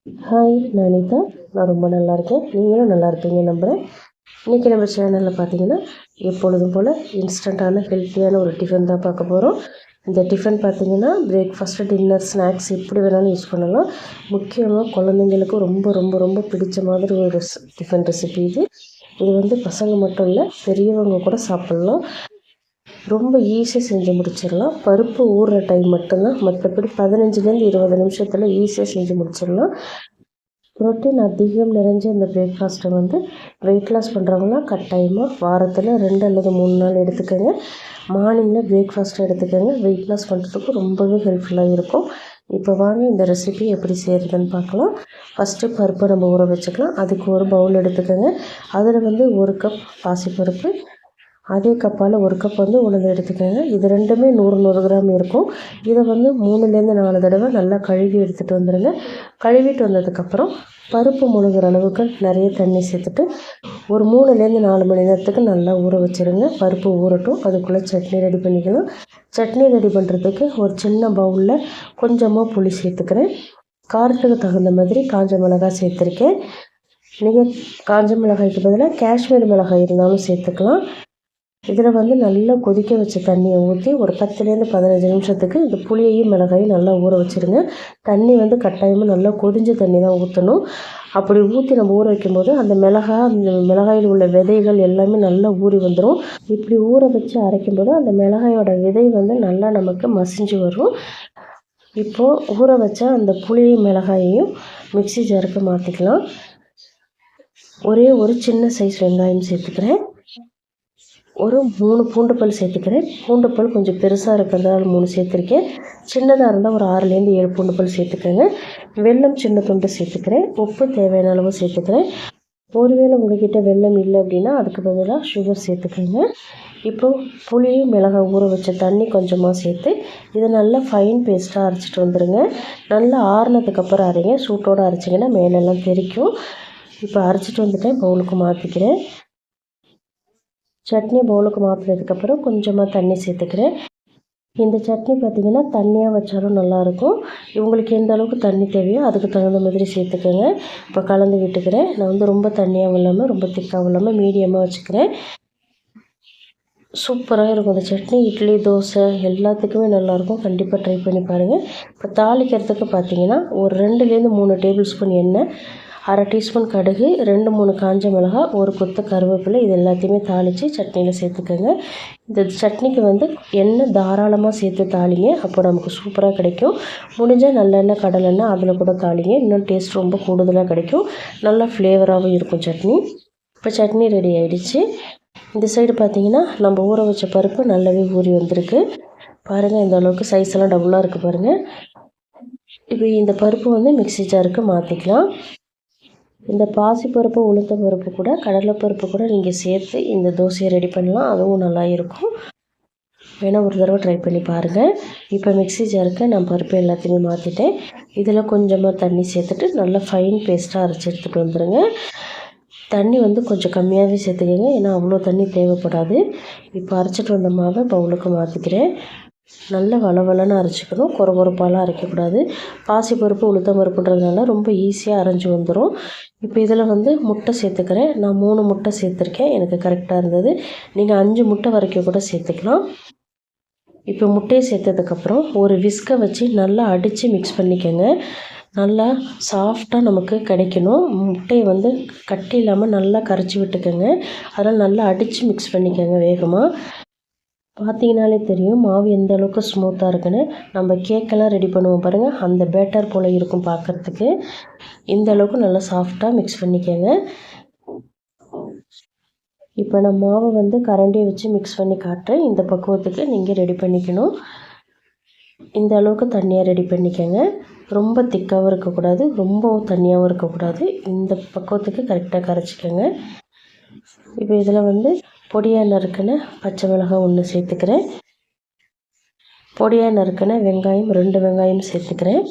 Hi நான் அனிதா. நான் ரொம்ப நல்லா இருக்கேன். நீங்களும் நல்லா இருப்பீங்க நம்புகிறேன். இன்றைக்கி நம்ம சேனலில் பார்த்தீங்கன்னா எப்பொழுதும் போல் இன்ஸ்டண்ட்டான ஹெல்த்தியான ஒரு டிஃபன் தான் பார்க்க போகிறோம். இந்த டிஃபன் பார்த்திங்கன்னா பிரேக்ஃபாஸ்ட்டு, டின்னர், ஸ்நாக்ஸ் எப்படி வேணாலும் யூஸ் பண்ணலாம். முக்கியமாக குழந்தைங்களுக்கு ரொம்ப ரொம்ப ரொம்ப பிடிச்ச மாதிரி ஒரு டிஃபன் ரெசிபி இது. இது வந்து பசங்க மட்டும் இல்லை, பெரியவங்க கூட சாப்பிட்லாம். ரொம்ப ஈஸியாக செஞ்சு முடிச்சிடலாம். பருப்பு ஊறுற டைம் மட்டும்தான், மற்றபடி 15லேருந்து 20 நிமிஷத்தில் ஈஸியாக செஞ்சு முடிச்சிடலாம். ப்ரோட்டீன் அதிகம் நிறைஞ்ச இந்த பிரேக்ஃபாஸ்ட்டை வந்து வெயிட் லாஸ் பண்ணுறவங்களாம் கட்டாயமாக வாரத்தில் 2 அல்லது 3 நாள் எடுத்துக்கோங்க. மார்னிங்கில் பிரேக்ஃபாஸ்ட்டை எடுத்துக்கோங்க. வெயிட் லாஸ் பண்ணுறதுக்கு ரொம்பவே ஹெல்ப்ஃபுல்லாக இருக்கும். இப்போ வாங்க இந்த ரெசிபி எப்படி செய்கிறதுன்னு பார்க்கலாம். ஃபஸ்ட்டு பருப்பை நம்ம ஊற வச்சுக்கலாம். அதுக்கு ஒரு பவுல் எடுத்துக்கோங்க. அதில் வந்து 1 கப் பாசிப்பருப்பு, அதே கப்பால் 1 கப் வந்து உளுந்து எடுத்துக்கோங்க. இது ரெண்டுமே 100 கிராம் இருக்கும். இதை வந்து 3லேருந்து 4 தடவை நல்லா கழுவி எடுத்துகிட்டு வந்துடுங்க. கழுவிட்டு வந்ததுக்கப்புறம் பருப்பு முழுகிற அளவுக்கு நிறைய தண்ணி சேர்த்துட்டு ஒரு 3லேருந்து 4 மணி நேரத்துக்கு நல்லா ஊற வச்சுருங்க. பருப்பு ஊறட்டும். அதுக்குள்ளே சட்னி ரெடி பண்ணிக்கலாம். சட்னி ரெடி பண்ணுறதுக்கு ஒரு சின்ன பவுலில் கொஞ்சமாக புளி சேர்த்துக்கிறேன். காரத்துக்கு தகுந்த மாதிரி காஞ்ச மிளகாய் சேர்த்துருக்கேன். நீங்கள் காஞ்ச மிளகாய்க்கு பதிலாக காஷ்மீர் மிளகாய் இருந்தாலும் சேர்த்துக்கலாம். இதில் வந்து நல்லா கொதிக்க வச்ச தண்ணியை ஊற்றி ஒரு 10லேருந்து 15 நிமிஷத்துக்கு இந்த புளியையும் மிளகாயும் நல்லா ஊற வச்சுருங்க. தண்ணி வந்து கட்டாயமாக நல்லா கொதிஞ்ச தண்ணி தான் ஊற்றணும். அப்படி ஊற்றி நம்ம ஊற வைக்கும்போது அந்த மிளகாயில் உள்ள விதைகள் எல்லாமே நல்லா ஊறி வந்துடும். இப்படி ஊற வச்சு அரைக்கும்போது அந்த மிளகாயோட விதை வந்து நல்லா நமக்கு மசிஞ்சு வரும். இப்போது ஊற வச்ச அந்த புளியையும் மிளகாயையும் மிக்ஸி ஜாருக்கு மாற்றிக்கலாம். ஒரே ஒரு சின்ன சைஸ் வெங்காயம் சேர்த்துக்கிறேன். ஒரு 3 பூண்டு பல் சேர்த்துக்கிறேன். பூண்டு பல் கொஞ்சம் பெருசாக இருக்கிறதால 3 சேர்த்துருக்கேன். சின்னதாக இருந்தால் ஒரு 6லேருந்து 7 பூண்டு பல் சேர்த்துக்கோங்க. வெல்லம் சின்ன துண்டு சேர்த்துக்கிறேன். உப்பு தேவையான அளவு சேர்த்துக்கிறேன். ஒருவேளை உங்கள்கிட்ட வெல்லம் இல்லை அப்படின்னா அதுக்கு பதிலாக சுகர் சேர்த்துக்கோங்க. இப்போது புளியும் மிளகாய் ஊற வச்ச தண்ணி கொஞ்சமாக சேர்த்து இதை நல்லா ஃபைன் பேஸ்ட்டாக அரைச்சிட்டு வந்துடுங்க. நல்லா ஆறுனதுக்கப்புறம் அரைங்க. சூட்டோடு அரைச்சிங்கன்னா மேலெல்லாம் தெரிக்கும். இப்போ அரைச்சிட்டு வந்துட்டேன். பவுலுக்கு மாற்றிக்கிறேன். சட்னி பவுலுக்கு மாற்றினதுக்கப்புறம் கொஞ்சமாக தண்ணி சேர்த்துக்கிறேன். இந்த சட்னி பார்த்திங்கன்னா தண்ணியாக வச்சாலும் நல்லாயிருக்கும். இவங்களுக்கு எந்த அளவுக்கு தண்ணி தேவையோ அதுக்கு தகுந்த மாதிரி சேர்த்துக்கோங்க. இப்போ கலந்து விட்டுக்கிறேன். நான் வந்து ரொம்ப தண்ணியாகவும் இல்லாமல் ரொம்ப திக்காகவும் இல்லாமல் மீடியமாக வச்சுக்கிறேன். சூப்பராக இருக்கும் இந்த சட்னி. இட்லி, தோசை எல்லாத்துக்குமே நல்லாயிருக்கும். கண்டிப்பாக ட்ரை பண்ணி பாருங்கள். இப்போ தாளிக்கிறதுக்கு பார்த்திங்கன்னா ஒரு 2லேருந்து 3 டேபிள் ஸ்பூன் எண்ணெய், 1/2 டீஸ்பூன் கடுகு, 2-3 காஞ்ச மிளகாய், ஒரு கொத்து கருவேப்பிலை, இது எல்லாத்தையுமே தாளித்து சட்னியில் சேர்த்துக்கோங்க. இந்த சட்னிக்கு வந்து எண்ணெய் தாராளமாக சேர்த்து தாளிங்க. அப்போ நமக்கு சூப்பராக கிடைக்கும். முடிஞ்சால் நல்லெண்ணெய், கடலெண்ணெய் அதில் கூட தாளிங்க. இன்னும் டேஸ்ட் ரொம்ப கூடுதலாக கிடைக்கும். நல்லா ஃப்ளேவராகவும் இருக்கும் சட்னி. இப்போ சட்னி ரெடி ஆகிடுச்சு. இந்த சைடு பார்த்திங்கன்னா நம்ம ஊற வச்ச பருப்பு நல்லாவே ஊறி வந்திருக்கு. பாருங்கள், இந்த அளவுக்கு சைஸ் எல்லாம் டபுளாக இருக்குது பாருங்கள். இப்போ இந்த பருப்பு வந்து மிக்ஸி ஜாருக்கு மாற்றிக்கலாம். இந்த பாசிப்பருப்பு, உளுத்தம் பருப்பு கூட கடலைப்பருப்பு கூட நீங்கள் சேர்த்து இந்த தோசையை ரெடி பண்ணலாம். அதுவும் நல்லா இருக்கும். வேணால் ஒரு தடவை ட்ரை பண்ணி பாருங்கள். இப்போ மிக்ஸி ஜாருக்கு நான் பருப்பு எல்லாத்தையுமே மாற்றிட்டேன். இதில் கொஞ்சமாக தண்ணி சேர்த்துட்டு நல்லா ஃபைன் பேஸ்ட்டாக அரைச்சி எடுத்துகிட்டு வந்துடுங்க. தண்ணி வந்து கொஞ்சம் கம்மியாகவே சேர்த்துக்கோங்க, ஏன்னா அவ்வளோ தண்ணி தேவைப்படாது. இப்போ அரைச்சிட்டு வந்த மாவை பவுலுக்கு மாற்றிக்கிறேன். நல்ல வளவளன்னு அரைச்சிக்கணும். கொரகொரப்பாலாம் அரைக்கக்கூடாது. பாசிப்பருப்பு, உளுத்தம் பருப்புன்றதுனால ரொம்ப ஈஸியாக அரைஞ்சி வந்துடும். இப்போ இதில் வந்து முட்டை சேர்த்துக்கிறேன். நான் 3 முட்டை சேர்த்துருக்கேன். எனக்கு கரெக்டாக இருந்தது. நீங்கள் 5 முட்டை வரைக்கும் கூட சேர்த்துக்கலாம். இப்போ முட்டையை சேர்த்ததுக்கப்புறம் ஒரு விஸ்கை வச்சு நல்லா அடித்து மிக்ஸ் பண்ணிக்கோங்க. நல்லா சாஃப்டாக நமக்கு கிடைக்கணும். முட்டையை வந்து கட்டி இல்லாமல் நல்லா கரைச்சி விட்டுக்கோங்க. அதனால் நல்லா அடித்து மிக்ஸ் பண்ணிக்கோங்க வேகமாக. பார்த்தீங்கனாலே தெரியும் மாவு எந்த அளவுக்கு ஸ்மூத்தாக இருக்குன்னு. நம்ம கேக்கெல்லாம் ரெடி பண்ணுவோம் பாருங்கள், அந்த பேட்டர் போல் இருக்கும் பார்க்குறதுக்கு. இந்த அளவுக்கு நல்லா சாஃப்டாக மிக்ஸ் பண்ணிக்கோங்க. இப்போ நான் மாவை வந்து கரண்டியை வச்சு மிக்ஸ் பண்ணி காட்டுறேன். இந்த பக்குவத்துக்கு நீங்கள் ரெடி பண்ணிக்கணும். இந்த அளவுக்கு தண்ணியாக ரெடி பண்ணிக்கோங்க. ரொம்ப திக்காகவும் இருக்கக்கூடாது, ரொம்பவும் தண்ணியாகவும் இருக்கக்கூடாது. இந்த பக்குவத்துக்கு கரெக்டாக கரைச்சிக்கோங்க. இப்போ இதில் வந்து பொடியாக நறுக்கின பச்சை மிளகாய் 1 சேர்த்துக்கிறேன். பொடியாக நறுக்கின வெங்காயம் 2 வெங்காயம் சேர்த்துக்கிறேன்.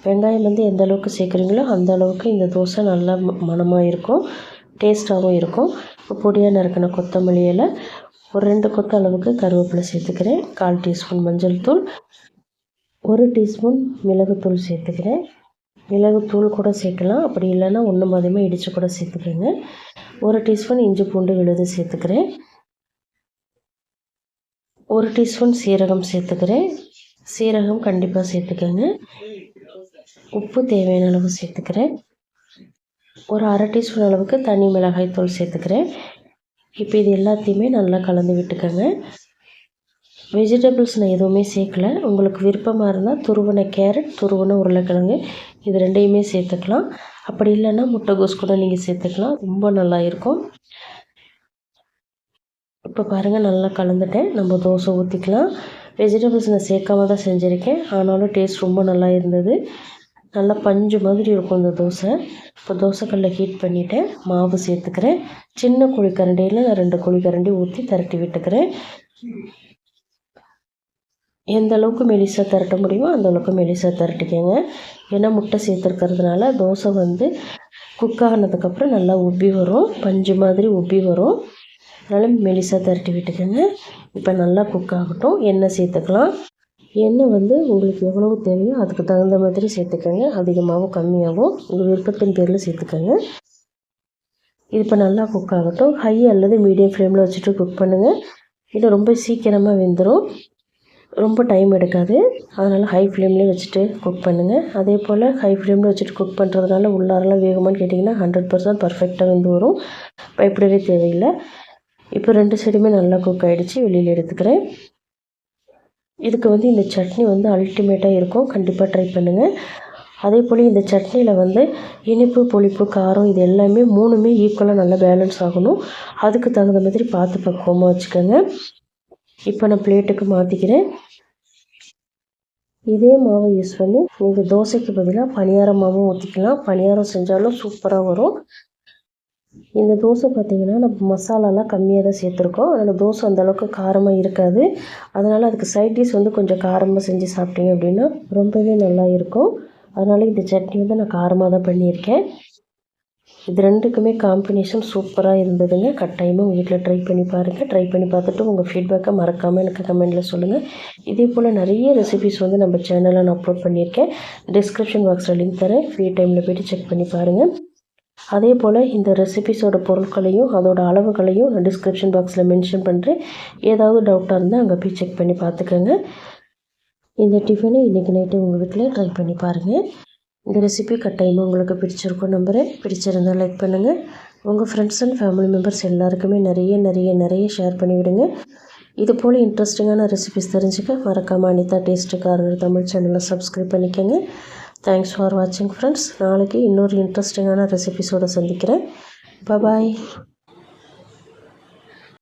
வெங்காயம் வந்து எந்த அளவுக்கு சேர்க்குறீங்களோ அந்த அளவுக்கு இந்த தோசை நல்லா மணமாக இருக்கும், டேஸ்ட்டாகவும் இருக்கும். இப்போ பொடியாக நறுக்கின கொத்தமல்லி இலை, ஒரு 2 கொத்து அளவுக்கு கருவேப்பிலை சேர்த்துக்கிறேன். 1/4 டீஸ்பூன் மஞ்சள் தூள், 1 டீஸ்பூன் மிளகுத்தூள் சேர்த்துக்கிறேன். மிளகுத்தூள் கூட சேர்க்கலாம், அப்படி இல்லைன்னா ஒன்று பாதியமாக இடித்து கூட சேர்த்துக்கோங்க. 1 டீஸ்பூன் இஞ்சி பூண்டு விழுது சேர்த்துக்கிறேன். 1 டீஸ்பூன் சீரகம் சேர்த்துக்கிறேன். சீரகம் கண்டிப்பாக சேர்த்துக்கோங்க. உப்பு தேவையான அளவு சேர்த்துக்கிறேன். ஒரு 1/2 டீஸ்பூன் அளவுக்கு தனி மிளகாய் தூள் சேர்த்துக்கிறேன். இப்போ இது எல்லாத்தையுமே நல்லா கலந்து விட்டுக்கோங்க. வெஜிடபிள்ஸ் நான் எதுவுமே சேர்க்கல. உங்களுக்கு விருப்பமாக இருந்தால் துருவின கேரட், துருவின உருளைக்கிழங்கு இது 2யுமே சேர்த்துக்கலாம். அப்படி இல்லைன்னா முட்டைகோஸ் கூட நீங்கள் சேர்த்துக்கலாம், ரொம்ப நல்லா இருக்கும். இப்போ பாருங்கள் நல்லா கலந்துட்டேன். நம்ம தோசை ஊற்றிக்கலாம். வெஜிடபிள்ஸ் நான் சேர்க்காம தான் செஞ்சுருக்கேன், ஆனாலும் டேஸ்ட் ரொம்ப நல்லா இருந்தது. நல்லா பஞ்சு மாதிரி இருக்கும் இந்த தோசை. இப்போ தோசைக்கல்லை ஹீட் பண்ணிவிட்டேன். மாவு சேர்த்துக்கிறேன். சின்ன குழிக்கரண்டியில் நான் 2 குழிக்கரண்டி ஊற்றி திரட்டி விட்டுக்கிறேன். எந்த அளவுக்கு மெலிசாக திரட்ட முடியுமோ அந்த அளவுக்கு மெலிசாக திரட்டிக்கோங்க. ஏன்னா முட்டை சேர்த்துருக்கிறதுனால தோசை குக் ஆனதுக்கப்புறம் நல்லா உப்பி வரும், பஞ்சு மாதிரி உப்பி வரும். அதனால் மெலிசாக திரட்டி விட்டுக்கோங்க. இப்போ நல்லா குக் ஆகட்டும். எண்ணெய் சேர்த்துக்கலாம். எண்ணெய் உங்களுக்கு எவ்வளவு தேவையோ அதுக்கு தகுந்த மாதிரி சேர்த்துக்கோங்க. அதிகமாகவும் கம்மியாகவும் உங்கள் விருப்பத்தின் பேரில் சேர்த்துக்கோங்க. இது இப்போ நல்லா குக் ஆகட்டும். ஹை அல்லது மீடியம் ஃப்ளேமில் வச்சுட்டு குக் பண்ணுங்கள். இது ரொம்ப சீக்கிரமாக வெந்துடும், ரொம்ப டைம் எடுக்காது. அதனால் ஹை ஃப்ளேம்லேயே வச்சுட்டு குக் பண்ணுங்கள். அதே போல் ஹை ஃப்ளேமில் வச்சுட்டு குக் பண்ணுறதுனால உள்ளாரெல்லாம் வேகுமான்னு கேட்டிங்கன்னா 100% பர்ஃபெக்டாக வெந்து வரும், பயப்படவே தேவையில்லை. இப்போ 2 சைடுமே நல்லா குக் ஆகிடுச்சு, வெளியில் எடுத்துக்கிறேன். இதுக்கு இந்த சட்னி அல்டிமேட்டாக இருக்கும், கண்டிப்பாக ட்ரை பண்ணுங்கள். அதே போல் இந்த சட்னியில் இனிப்பு, புளிப்பு, காரம் இது எல்லாமே 3மே ஈக்குவலாக நல்லா பேலன்ஸ் ஆகணும். அதுக்கு தகுந்த மாதிரி பார்த்து பக்குவமாக வச்சுக்கோங்க. இப்போ நான் பிளேட்டுக்கு மாற்றிக்கிறேன். இதே மாவை யூஸ் பண்ணி நீங்கள் தோசைக்கு பதிலாக பணியார மாவும் ஊற்றிக்கலாம். பணியாரம் செஞ்சாலும் சூப்பராக வரும். இந்த தோசை பார்த்திங்கன்னா நம்ம மசாலாலாம் கம்மியாக தான் சேர்த்துருக்கோம், அதனால் தோசை அந்தளவுக்கு காரமாக இருக்காது. அதனால் அதுக்கு சைட் டிஷ் கொஞ்சம் காரமாக செஞ்சு சாப்பிட்டீங்க அப்படின்னா ரொம்பவே நல்லா இருக்கும். அதனால் இந்த சட்னி நான் காரமாக தான் பண்ணியிருக்கேன். இது 2க்குமே காம்பினேஷன் சூப்பராக இருந்ததுங்க. கட்டாயமாக உங்கள் வீட்டில் ட்ரை பண்ணி பாருங்கள். ட்ரை பண்ணி பார்த்துட்டு உங்கள் ஃபீட்பேக்கை மறக்காமல் எனக்கு கமெண்ட்டில் சொல்லுங்கள். இதே போல் நிறைய ரெசிபிஸ் நம்ம சேனலில் நான் அப்லோட் பண்ணியிருக்கேன். டிஸ்கிரிப்ஷன் பாக்ஸில் லிங்க் தரேன், ஃப்ரீ டைமில் போய்ட்டு செக் பண்ணி பாருங்கள். அதே போல் இந்த ரெசிபிஸோட பொருட்களையும் அதோட அளவுகளையும் நான் டிஸ்கிரிப்ஷன் பாக்ஸில் மென்ஷன் பண்ணுறேன். ஏதாவது டவுட்டாக இருந்தால் அங்கே போய் செக் பண்ணி பார்த்துக்கோங்க. இந்த டிஃபனை இன்றைக்கி நைட்டு உங்கள் வீட்டில் ட்ரை பண்ணி பாருங்கள். இந்த ரெசிபி கட்டாயமாக உங்களுக்கு பிடிச்சிருக்கும் நம்புகிறேன். பிடிச்சிருந்தால் லைக் பண்ணுங்கள். உங்கள் ஃப்ரெண்ட்ஸ் அண்ட் ஃபேமிலி மெம்பர்ஸ் எல்லாருக்குமே நிறைய ஷேர் பண்ணிவிடுங்க. இது போல் இன்ட்ரெஸ்டிங்கான ரெசிபிஸ் தெரிஞ்சுக்க மறக்காமல் அனிதா டேஸ்ட்டு கார்னர் தமிழ் சேனலை சப்ஸ்கிரைப் பண்ணிக்கோங்க. தேங்க்ஸ் ஃபார் வாட்சிங் ஃப்ரெண்ட்ஸ். நாளைக்கு இன்னொரு இன்ட்ரெஸ்டிங்கான ரெசிபிஸோடு சந்திக்கிறேன். பாய்.